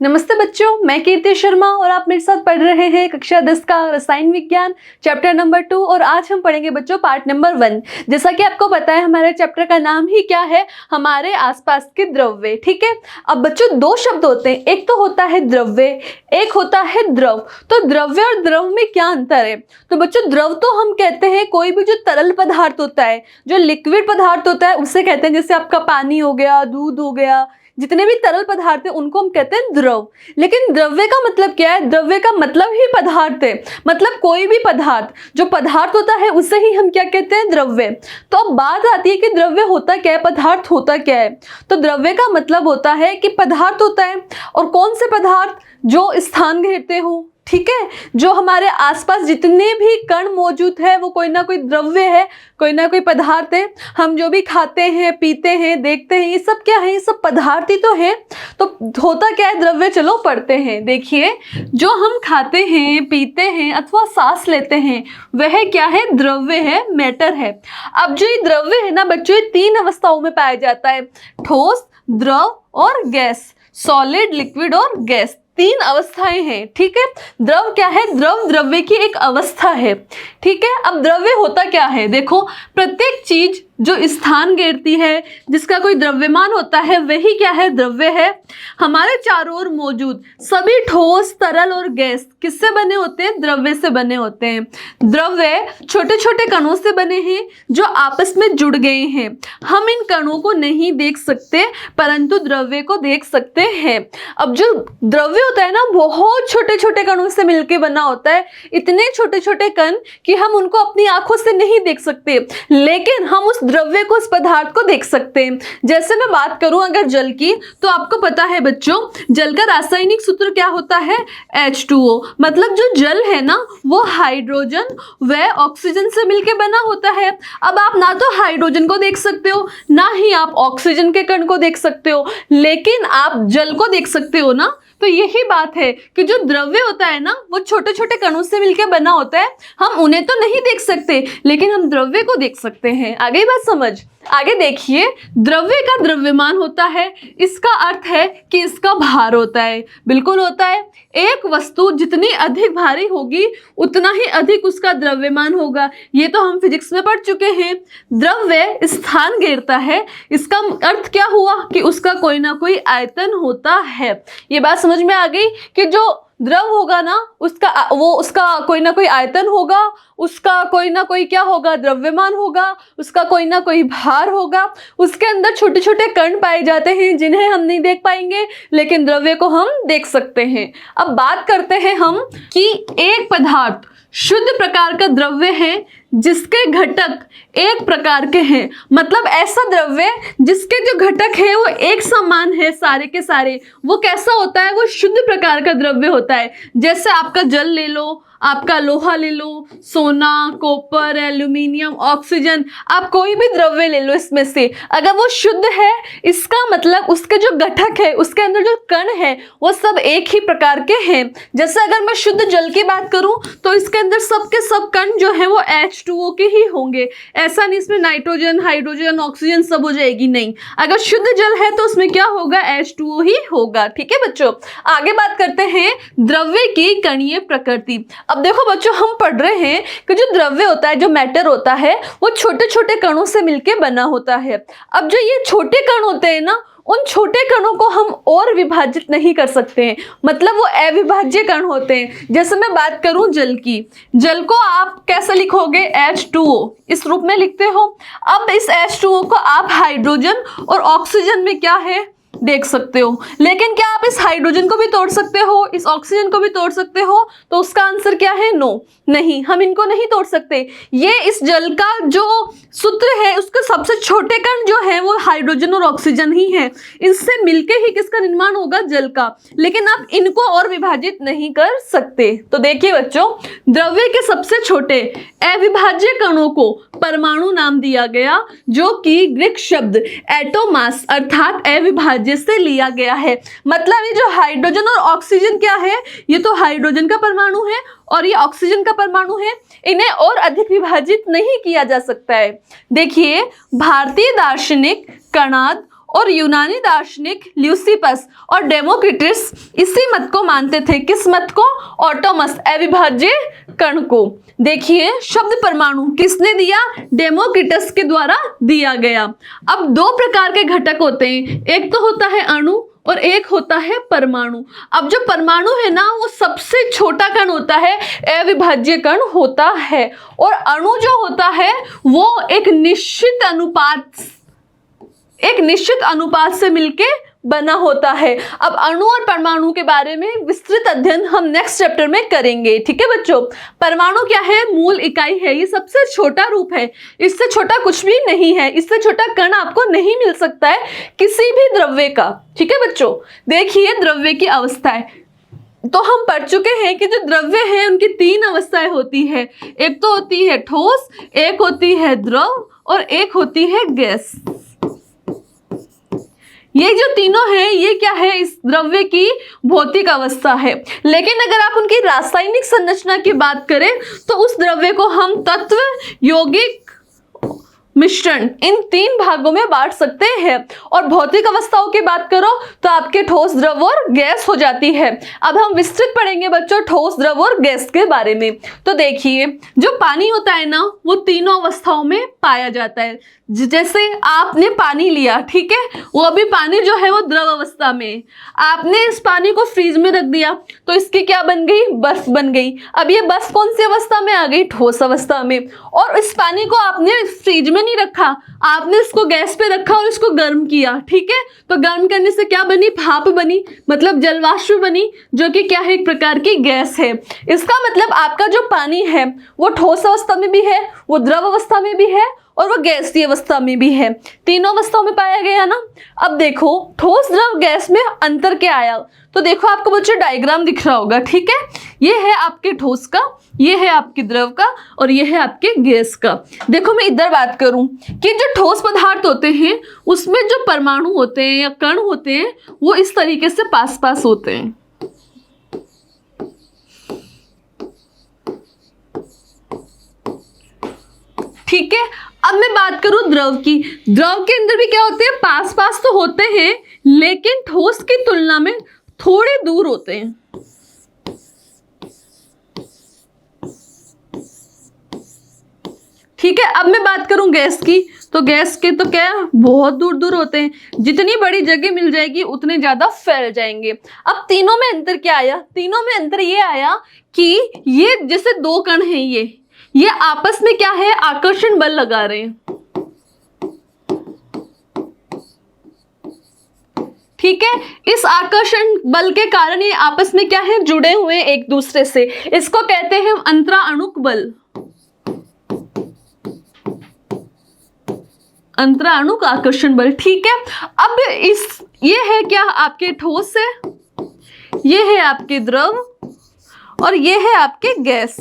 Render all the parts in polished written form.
नमस्ते बच्चों, मैं कीर्ति शर्मा और आप मेरे साथ पढ़ रहे हैं कक्षा 10 का रसायन विज्ञान चैप्टर नंबर 2 और आज हम पढ़ेंगे बच्चों पार्ट नंबर 1। जैसा कि आपको पता है हमारे चैप्टर का नाम ही क्या है, हमारे आसपास के द्रव्य। ठीक है, अब बच्चों दो शब्द होते हैं, एक तो होता है द्रव्य, एक होता है द्रव। तो द्रव्य और द्रव में क्या अंतर है? तो बच्चों द्रव तो हम कहते हैं कोई भी जो तरल पदार्थ होता है, जो लिक्विड पदार्थ होता है उसे कहते हैं। जैसे आपका पानी हो गया, दूध हो गया, जितने भी तरल पदार्थ है उनको हम कहते हैं द्रव। लेकिन द्रव्य का मतलब क्या है? द्रव्य का मतलब ही पदार्थ है, मतलब कोई भी पदार्थ, जो पदार्थ होता है उसे ही हम क्या कहते हैं? द्रव्य। तो अब बात आती है कि द्रव्य होता क्या है, पदार्थ होता क्या है। तो द्रव्य का मतलब होता है कि पदार्थ होता है, और कौन से पदार्थ? जो स्थान घेरते हो, ठीक है, जो हमारे आसपास जितने भी कण मौजूद है वो कोई ना कोई द्रव्य है, कोई ना कोई पदार्थ है। हम जो भी खाते हैं, पीते हैं, देखते हैं, ये सब क्या है? ये सब पदार्थ ही तो है। तो होता क्या है द्रव्य? चलो पढ़ते हैं। देखिए, जो हम खाते हैं, पीते हैं अथवा सांस लेते हैं वह क्या है? द्रव्य है, मैटर है। अब जो ये द्रव्य है ना बच्चों, ये 3 अवस्थाओं में पाया जाता है, ठोस, द्रव और गैस। सॉलिड, लिक्विड और गैस, 3 अवस्थाएं हैं। ठीक है, द्रव क्या है? द्रव द्रव्य की एक अवस्था है। ठीक है, अब द्रव्य होता क्या है? देखो, प्रत्येक चीज जो स्थान घेरती है, जिसका कोई द्रव्यमान होता है, वही क्या है? द्रव्य है। हमारे चारों ओर मौजूद सभी ठोस, तरल और गैस किससे बने होते हैं? द्रव्य से बने होते हैं। द्रव्य छोटे छोटे कणों से बने हैं जो आपस में जुड़ गए हैं। हम इन कणों को नहीं देख सकते परंतु द्रव्य को देख सकते हैं। अब जो द्रव्य होता है ना, बहुत छोटे छोटे कणों से मिलकर बना होता है। इतने छोटे छोटे कण कि हम उनको अपनी आंखों से नहीं देख सकते, लेकिन हम उस द्रव्य को, उस पदार्थ को देख सकते हैं। जैसे मैं बात करूं अगर जल की, तो आपको पता है बच्चों, जल का रासायनिक सूत्र क्या होता है? H2O। मतलब जो जल है ना वो हाइड्रोजन व ऑक्सीजन से मिलकर बना होता है। अब आप ना तो हाइड्रोजन को देख सकते हो, ना ही आप ऑक्सीजन के कण को देख सकते हो, लेकिन आप जल को देख सकते हो ना। तो यही बात है कि जो द्रव्य होता है ना वो छोटे छोटे कणों से मिलकर बना होता है। हम उन्हें तो नहीं देख सकते, लेकिन हम द्रव्य को देख सकते हैं। आगे बात समझ। आगे देखिए, द्रव्य का द्रव्यमान होता है, इसका अर्थ है कि इसका भार होता है। बिल्कुल होता है। एक वस्तु जितनी अधिक भारी होगी उतना ही अधिक उसका द्रव्यमान होगा। ये तो हम फिजिक्स में पढ़ चुके हैं। द्रव्य स्थान घेरता है, इसका अर्थ क्या हुआ? कि उसका कोई ना कोई आयतन होता है। ये बात समझ में आ गई कि जो द्रव होगा ना उसका कोई ना कोई आयतन होगा, उसका कोई ना कोई क्या होगा? द्रव्यमान होगा, उसका कोई ना कोई भार होगा। उसके अंदर छोटे छोटे कण पाए जाते हैं जिन्हें हम नहीं देख पाएंगे, लेकिन द्रव्य को हम देख सकते हैं। अब बात करते हैं हम कि एक पदार्थ शुद्ध प्रकार का द्रव्य है जिसके घटक एक प्रकार के हैं। मतलब ऐसा द्रव्य जिसके जो घटक है वो एक समान है सारे के सारे, वो कैसा होता है? वो शुद्ध प्रकार का द्रव्य होता है। जैसे आपका जल ले लो, आपका लोहा ले लो, सोना, कॉपर, एल्यूमिनियम, ऑक्सीजन, आप कोई भी द्रव्य ले लो इसमें से, अगर वो शुद्ध है इसका मतलब उसके जो घटक है, उसके अंदर जो कण है वो सब एक ही प्रकार के हैं। जैसे अगर मैं शुद्ध जल की बात करूं तो इसके अंदर सबके सब कण जो है वो H2O के ही होंगे। ऐसा नहीं इसमें नाइट्रोजन, हाइड्रोजन, ऑक्सीजन सब हो जाएगी, नहीं। अगर शुद्ध जल है तो उसमें क्या होगा? H2O ही होगा। ठीक है बच्चों, आगे बात करते हैं द्रव्य की कणीय प्रकृति। अब देखो बच्चों, हम पढ़ रहे हैं कि जो द्रव्य होता है, जो मैटर होता है, वो छोटे छोटे कणों से मिलकर बना होता है। अब जो ये छोटे कण होते हैं ना, उन छोटे कणों को हम और विभाजित नहीं कर सकते हैं, मतलब वो अविभाज्य कण होते हैं। जैसे मैं बात करूं जल की, जल को आप कैसे लिखोगे? H2O इस रूप में लिखते हो। अब इस H2O को आप हाइड्रोजन और ऑक्सीजन में क्या है देख सकते हो, लेकिन क्या आप इस हाइड्रोजन को भी तोड़ सकते हो, इस ऑक्सीजन को भी तोड़ सकते हो? तो उसका आंसर क्या है? नो, नहीं, हम इनको नहीं तोड़ सकते। ये इस जल का जो सूत्र है उसके सबसे छोटे कण जो है वो हाइड्रोजन और ऑक्सीजन ही है। इनसे मिलके ही किसका निर्माण होगा? जल का। लेकिन आप इनको और विभाजित नहीं कर सकते। तो देखिए बच्चों, द्रव्य के सबसे छोटे अविभाज्य कणों को परमाणु नाम दिया गया, जो कि ग्रीक शब्द एटोमास अर्थात अविभाज्य से लिया गया है। मतलब ये जो हाइड्रोजन और ऑक्सीजन क्या है? ये तो हाइड्रोजन का परमाणु है और ये ऑक्सीजन का परमाणु है। इन्हें और अधिक विभाजित नहीं किया जा सकता है। देखिए, भारतीय दार्शनिक कणाद और यूनानी दार्शनिक ल्यूसिपस और डेमोक्रिटस इसी मत को मानते थे। किस मत को? ऑटोमस, अविभाज्य कण को। देखिए शब्द परमाणु किसने दिया? डेमोक्रिटस के द्वारा दिया गया। अब दो प्रकार के घटक होते हैं, एक तो होता है अणु और एक होता है परमाणु। अब जो परमाणु है ना वो सबसे छोटा कण होता है, अविभाज्य कण होता है, और अणु जो होता है वो एक निश्चित अनुपात से मिलके बना होता है। अब अणु और परमाणु के बारे में विस्तृत अध्ययन हम नेक्स्ट चैप्टर में करेंगे। ठीक है बच्चों। परमाणु क्या है? मूल इकाई है, ये सबसे छोटा रूप है, इससे छोटा कुछ भी नहीं है, इससे छोटा कण आपको नहीं मिल सकता है किसी भी द्रव्य का। ठीक है बच्चों। देखिए द्रव्य की अवस्थाएं तो हम पढ़ चुके हैं कि जो द्रव्य है उनकी तीन अवस्थाएं होती है, एक तो होती है ठोस, एक होती है द्रव और एक होती है गैस। ये जो तीनों हैं ये क्या है? इस द्रव्य की भौतिक अवस्था है। लेकिन अगर आप उनकी रासायनिक संरचना की बात करें तो उस द्रव्य को हम तत्व, यौगिक, मिश्रण इन तीन भागों में बांट सकते हैं। और भौतिक अवस्थाओं की बात करो तो आपके ठोस, द्रव और गैस हो जाती है। अब हम विस्तृत पढ़ेंगे बच्चों ठोस, द्रव और गैस के बारे में। तो देखिए जो पानी होता है ना वो तीनों अवस्थाओं में पाया जाता है। जैसे आपने पानी लिया, ठीक है, वो अभी पानी जो है वो द्रव अवस्था में, आपने इस पानी को फ्रीज में रख दिया तो इसकी क्या बन गई? बर्फ बन गई। अब ये बर्फ कौन सी अवस्था में आ गई? ठोस अवस्था में। और इस पानी को आपने फ्रीज में नहीं रखा, आपने इसको गैस पे रखा और इसको गर्म किया। ठीक है, तो गर्म करने से क्या बनी? भाप बनी, मतलब जलवाष्प बनी, जो कि क्या है? एक प्रकार की गैस है। इसका मतलब आपका जो पानी है वो ठोस अवस्था में भी है, वो द्रव अवस्था में भी है और वो गैसीय अवस्था में भी है। तीनों अवस्थाओं में पाया गया ना। अब देखो ठोस, द्रव, गैस में अंतर क्या आया? तो देखो आपको बच्चों डायग्राम दिख रहा होगा। ठीक है, ये है आपके ठोस का, ये है आपके द्रव का और ये है आपके गैस का। देखो मैं इधर बात करूं कि जो ठोस पदार्थ होते हैं उसमें जो परमाणु होते हैं या कण होते हैं वो इस तरीके से पास पास होते हैं। ठीक है, अब मैं बात करूं द्रव की। द्रव के अंदर भी क्या होते हैं? पास पास तो होते हैं लेकिन ठोस की तुलना में थोड़े दूर होते हैं। ठीक है, अब मैं बात करूं गैस की, तो गैस के तो क्या बहुत दूर दूर होते हैं, जितनी बड़ी जगह मिल जाएगी उतने ज्यादा फैल जाएंगे। अब तीनों में अंतर क्या आया? तीनों में अंतर ये आया कि ये जैसे दो कण हैं, ये आपस में क्या है? आकर्षण बल लगा रहे हैं। ठीक है, इस आकर्षण बल के कारण ये आपस में क्या है? जुड़े हुए एक दूसरे से। इसको कहते हैं अंतराणुक बल, अंतराणुक आकर्षण बल। ठीक है, अब ये है क्या? आपके ठोस है, ये है आपके द्रव और ये है आपके गैस।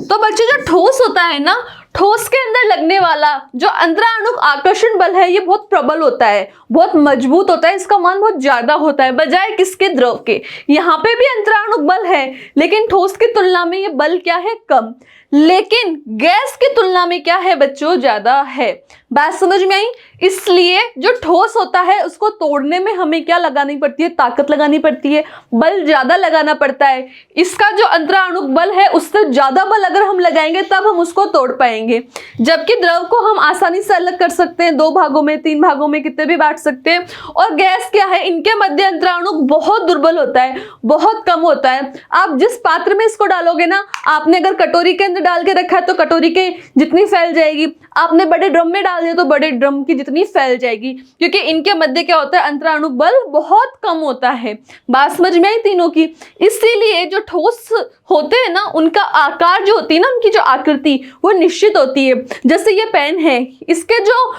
तो बच्चे जो ठोस होता है ना, ठोस के अंदर लगने वाला जो अंतराणुक आकर्षण बल है ये बहुत प्रबल होता है, बहुत मजबूत होता है, इसका मान बहुत ज्यादा होता है बजाय किसके? द्रव के। यहाँ पे भी अंतराणुक बल है लेकिन ठोस की तुलना में ये बल क्या है? कम। लेकिन गैस की तुलना में क्या है बच्चों? ज्यादा है। बात समझ में आई? इसलिए जो ठोस होता है उसको तोड़ने में हमें क्या लगानी पड़ती है? ताकत लगानी पड़ती है, बल ज्यादा लगाना पड़ता है। इसका जो अंतराणुक बल है उससे ज्यादा बल अगर हम लगाएंगे तब हम उसको तोड़ पाएंगे। जबकि द्रव को हम आसानी से अलग कर सकते हैं, 2 भागों में, 3 भागों में, कितने भी बांट सकते हैं। और गैस क्या है? इनके मध्य अंतराणुक बहुत दुर्बल होता है, बहुत कम होता है। आप जिस पात्र में इसको डालोगे ना, आपने अगर कटोरी के अंदर डाल के रखा है तो कटोरी के जितनी फैल जाएगी, आपने बड़े ड्रम में डाल दिया तो बड़े ड्रम की जितनी फैल जाएगी, क्योंकि इनके मध्य क्या होता है? अंतराणुक बल बहुत कम होता है। बात समझ में आई तीनों की? इसीलिए जो ठोस होते हैं ना उनका आकार जो होती है ना, उनकी जो आकृति वो निश्चित होती है। जैसे ये पेन है, इसके जो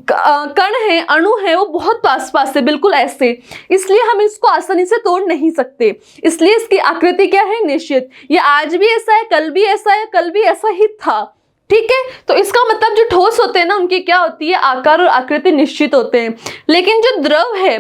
कण है, अणु है, वो बहुत पास पास है, बिल्कुल ऐसे, इसलिए हम इसको आसानी से तोड़ नहीं सकते। इसलिए इसकी आकृति क्या है? निश्चित। ये आज भी ऐसा है, कल भी ऐसा है, कल भी ऐसा ही था। ठीक है, तो इसका मतलब जो ठोस होते हैं ना उनकी क्या होती है? आकार और आकृति निश्चित होते हैं। लेकिन जो द्रव है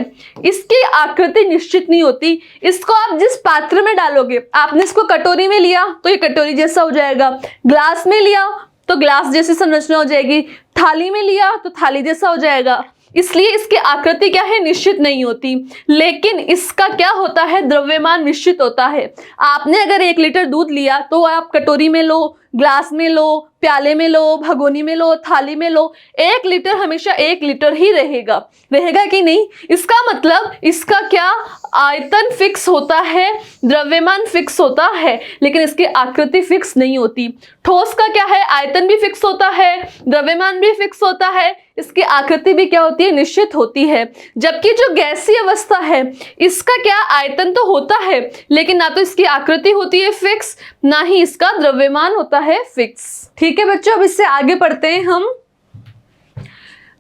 इसकी आकृति निश्चित नहीं होती। इसको आप जिस पात्र में डालोगे, आपने इसको कटोरी में लिया तो ये कटोरी जैसा हो जाएगा, ग्लास में लिया तो ग्लास जैसी संरचना हो जाएगी, थाली में लिया तो थाली जैसा हो जाएगा। इसलिए इसकी आकृति क्या है, निश्चित नहीं होती। लेकिन इसका क्या होता है, द्रव्यमान निश्चित होता है। आपने अगर 1 लीटर दूध लिया तो आप कटोरी में लो, ग्लास में लो, प्याले में लो, भगोनी में लो, थाली में लो, 1 लीटर हमेशा 1 लीटर ही रहेगा कि नहीं। इसका मतलब इसका क्या, आयतन फिक्स होता है, द्रव्यमान फिक्स होता है, लेकिन इसकी आकृति फिक्स नहीं होती। ठोस का क्या है, आयतन भी फिक्स होता है, द्रव्यमान भी फिक्स होता है, इसकी आकृति भी क्या होती है, निश्चित होती है। जबकि जो गैसीय अवस्था है इसका क्या, आयतन तो होता है लेकिन ना तो इसकी आकृति होती है फिक्स, ना ही इसका द्रव्यमान होता है फिक्स। ठीक है बच्चों, अब इससे आगे पढ़ते हैं हम।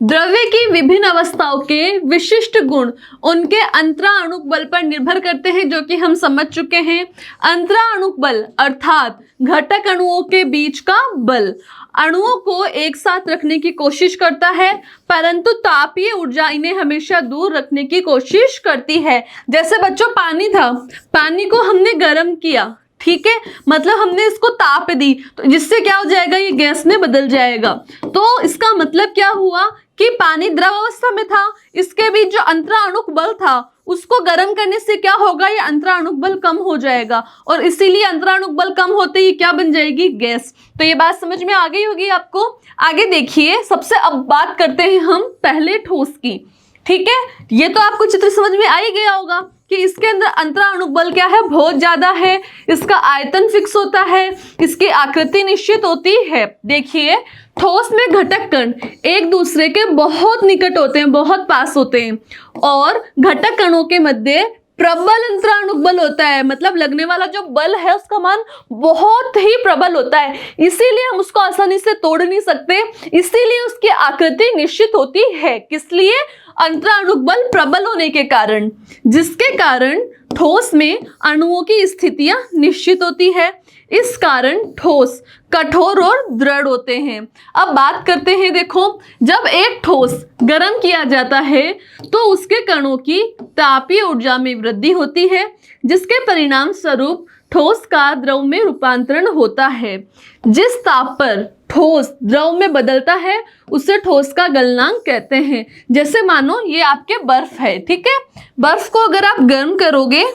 द्रव्य की विभिन्न अवस्थाओं के विशिष्ट गुण उनके अंतराणुक बल पर निर्भर करते हैं, जो कि हम समझ चुके हैं। अंतराणुक बल अर्थात घटक अणुओं के बीच का बल अणुओं को एक साथ रखने की कोशिश करता है, परंतु तापीय ऊर्जा इन्हें हमेशा दूर रखने की कोशिश करती है। जैसे बच्चों पानी था, पानी को हमने गर्म किया, ठीक है, मतलब हमने इसको ताप दी, तो जिससे क्या हो जाएगा, ये गैस में बदल जाएगा। तो इसका मतलब क्या हुआ कि पानी द्रव अवस्था में था, इसके बीच जो अंतराणुक बल था उसको गर्म करने से क्या होगा, ये अंतराणुक बल कम हो जाएगा, और इसीलिए अंतराणुक बल कम होते ही क्या बन जाएगी, गैस। तो ये बात समझ में आ गई होगी आपको। आगे देखिए, सबसे अब बात करते हैं हम पहले ठोस की। ठीक है, ये तो आपको चित्र समझ में आ ही गया होगा कि इसके अंदर अंतराणुक बल क्या है, बहुत ज्यादा है, इसका आयतन फिक्स होता है, इसकी आकृति निश्चित होती है। देखिए, ठोस में घटक कण एक दूसरे के बहुत निकट होते हैं, बहुत पास होते हैं, और घटक कणों के मध्य प्रबल अंतराणुक बल होता है, मतलब लगने वाला जो बल है उसका मान बहुत ही प्रबल होता है, इसीलिए हम उसको आसानी से तोड़ नहीं सकते, इसीलिए उसकी आकृति निश्चित होती है। किस लिए, अंतराणुक बल प्रबल होने के कारण, जिसके कारण ठोस में अणुओं की स्थितियां निश्चित होती है। इस कारण ठोस कठोर और दृढ़ होते हैं। अब बात करते हैं, देखो, जब एक ठोस गर्म किया जाता है तो उसके कणों की तापीय ऊर्जा में वृद्धि होती है, जिसके परिणाम स्वरूप ठोस का द्रव में रूपांतरण होता है। जिस ताप पर ठोस द्रव में बदलता है उसे ठोस का गलनांक कहते हैं। जैसे मानो ये आपके बर्फ है, ठीक है, बर्फ को अगर आप गर्म करोगे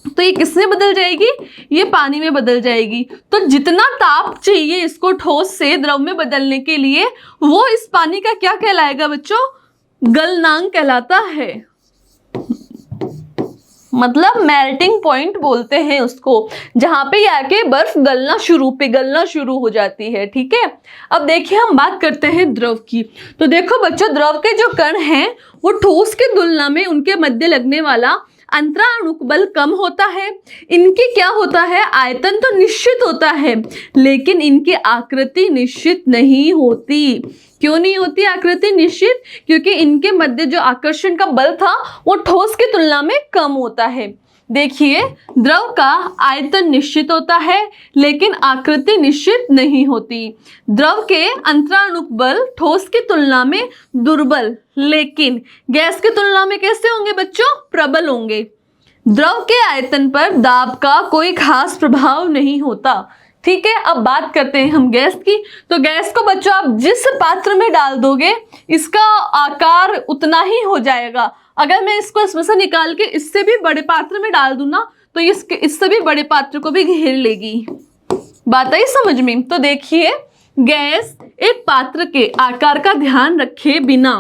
तो ये किसमें बदल जाएगी, ये पानी में बदल जाएगी। तो जितना ताप चाहिए इसको ठोस से द्रव में बदलने के लिए, वो इस पानी का क्या कहलाएगा बच्चों, गलनांक कहलाता है, मतलब मेल्टिंग पॉइंट बोलते हैं उसको, जहां पे आके बर्फ गलना शुरू हो जाती है। ठीक है, अब देखिए हम बात करते हैं द्रव की। तो देखो बच्चों, द्रव के जो कण हैं वो ठोस की तुलना में उनके मध्य लगने वाला अंतराणुक बल कम होता है। इनकी क्या होता है, आयतन तो निश्चित होता है लेकिन इनकी आकृति निश्चित नहीं होती। क्यों नहीं होती आकृति निश्चित, क्योंकि इनके मध्य जो आकर्षण का बल था वो ठोस की तुलना में कम होता है। देखिए, द्रव का आयतन निश्चित होता है लेकिन आकृति निश्चित नहीं होती। द्रव के अंतराणुक बल ठोस की तुलना में दुर्बल लेकिन गैस की तुलना में कैसे होंगे बच्चों, प्रबल होंगे। द्रव के आयतन पर दाब का कोई खास प्रभाव नहीं होता। ठीक है, अब बात करते हैं हम गैस की। तो गैस को बच्चों आप जिस पात्र में डाल दोगे इसका आकार उतना ही हो जाएगा। अगर मैं इसको इसमें से निकाल के इससे भी बड़े पात्र में डाल दूं ना तो इससे भी बड़े पात्र को भी घेर लेगी। बात आई समझ में। तो देखिए, गैस एक पात्र के आकार का ध्यान रखे बिना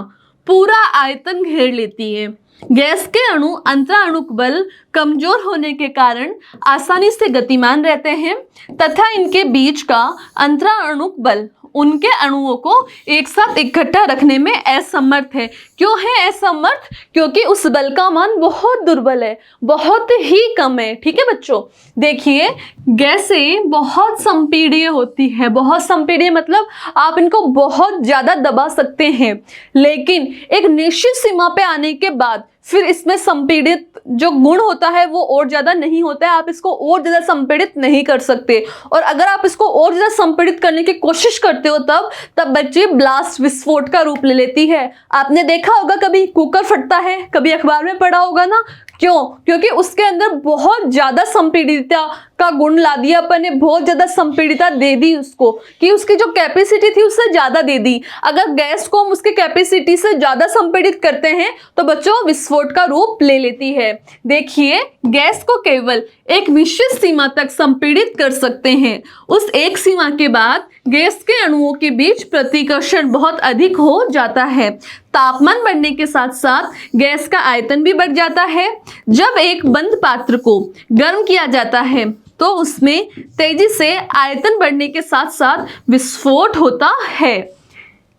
पूरा आयतन घेर लेती है। गैस के अणु अंतराणुक बल कमजोर होने के कारण आसानी से गतिमान रहते हैं तथा इनके बीच का अंतराणुक बल उनके अणुओं को एक साथ इकट्ठा रखने में असमर्थ है। क्यों है असमर्थ, क्योंकि उस बल का मान बहुत दुर्बल है, बहुत ही कम है। ठीक है बच्चों, देखिए गैसें बहुत संपीड़ित होती है। बहुत संपीड़ित मतलब आप इनको बहुत ज्यादा दबा सकते हैं, लेकिन एक निश्चित सीमा पे आने के बाद फिर इसमें संपीड़ित जो गुण होता है वो और ज्यादा नहीं होता है। आप इसको और ज्यादा संपीड़ित नहीं कर सकते, और अगर आप इसको और ज्यादा संपीड़ित करने की कोशिश करते हो तब बच्चे ब्लास्ट, विस्फोट का रूप ले लेती है। आपने देखा होगा कभी कुकर फटता है, कभी अखबार में पढ़ा होगा ना। क्यों, क्योंकि उसके अंदर बहुत ज्यादा संपीड़ितता का गुण ला दिया अपन ने, बहुत ज्यादा संपीड़ितता दे दी उसको कि उसकी जो कैपेसिटी थी उससे ज्यादा दे दी। अगर गैस को हम उसकी कैपेसिटी से ज्यादा संपीड़ित करते हैं तो बच्चों विस्फोट का रूप ले लेती है। देखिए, गैस को केवल एक विशेष सीमा तक संपीड़ित कर सकते हैं। उस एक सीमा के बाद गैस के अणुओं के बीच प्रतिकर्षण बहुत अधिक हो जाता है। तापमान बढ़ने के साथ साथ गैस का आयतन भी बढ़ जाता है। जब एक बंद पात्र को गर्म किया जाता है तो उसमें तेजी से आयतन बढ़ने के साथ साथ विस्फोट होता है।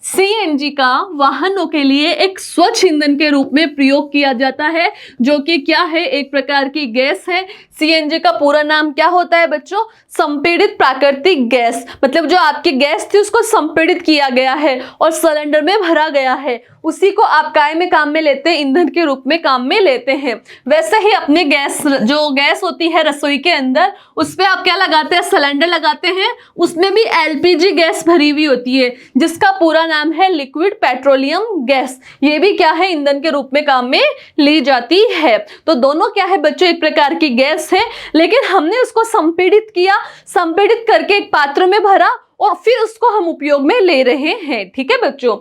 सीएनजी का वाहनों के लिए एक स्वच्छ ईंधन के रूप में प्रयोग किया जाता है, जो कि क्या है, एक प्रकार की गैस है। सीएनजी का पूरा नाम क्या होता है बच्चों? संपीड़ित प्राकृतिक गैस। मतलब जो आपकी गैस थी उसको संपीड़ित किया गया है और सिलेंडर में भरा गया है, उसी को आप काय में काम में लेते हैं, ईंधन के रूप में काम में लेते हैं। वैसे ही अपने गैस, जो गैस होती है रसोई के अंदर, उस पर आप क्या लगाते हैं? सिलेंडर लगाते हैं। उसमें भी एलपीजी गैस भरी हुई होती है, जिसका पूरा नाम है लिक्विड पेट्रोलियम गैस। ये भी क्या है? ईंधन के रूप में काम में ली जाती है। तो दोनों क्या है बच्चों? एक प्रकार की गैस है, लेकिन हमने उसको संपीड़ित किया, संपीड़ित करके एक पात्र में भरा और फिर उसको हम उपयोग में ले रहे हैं। ठीक है बच्चों?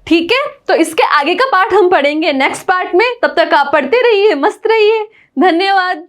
ठीक है, तो इसके आगे का पार्ट हम पढ़ेंगे नेक्स्ट पार्ट में। तब तक आप पढ़ते रहिए, मस्त रहिए। धन्यवाद।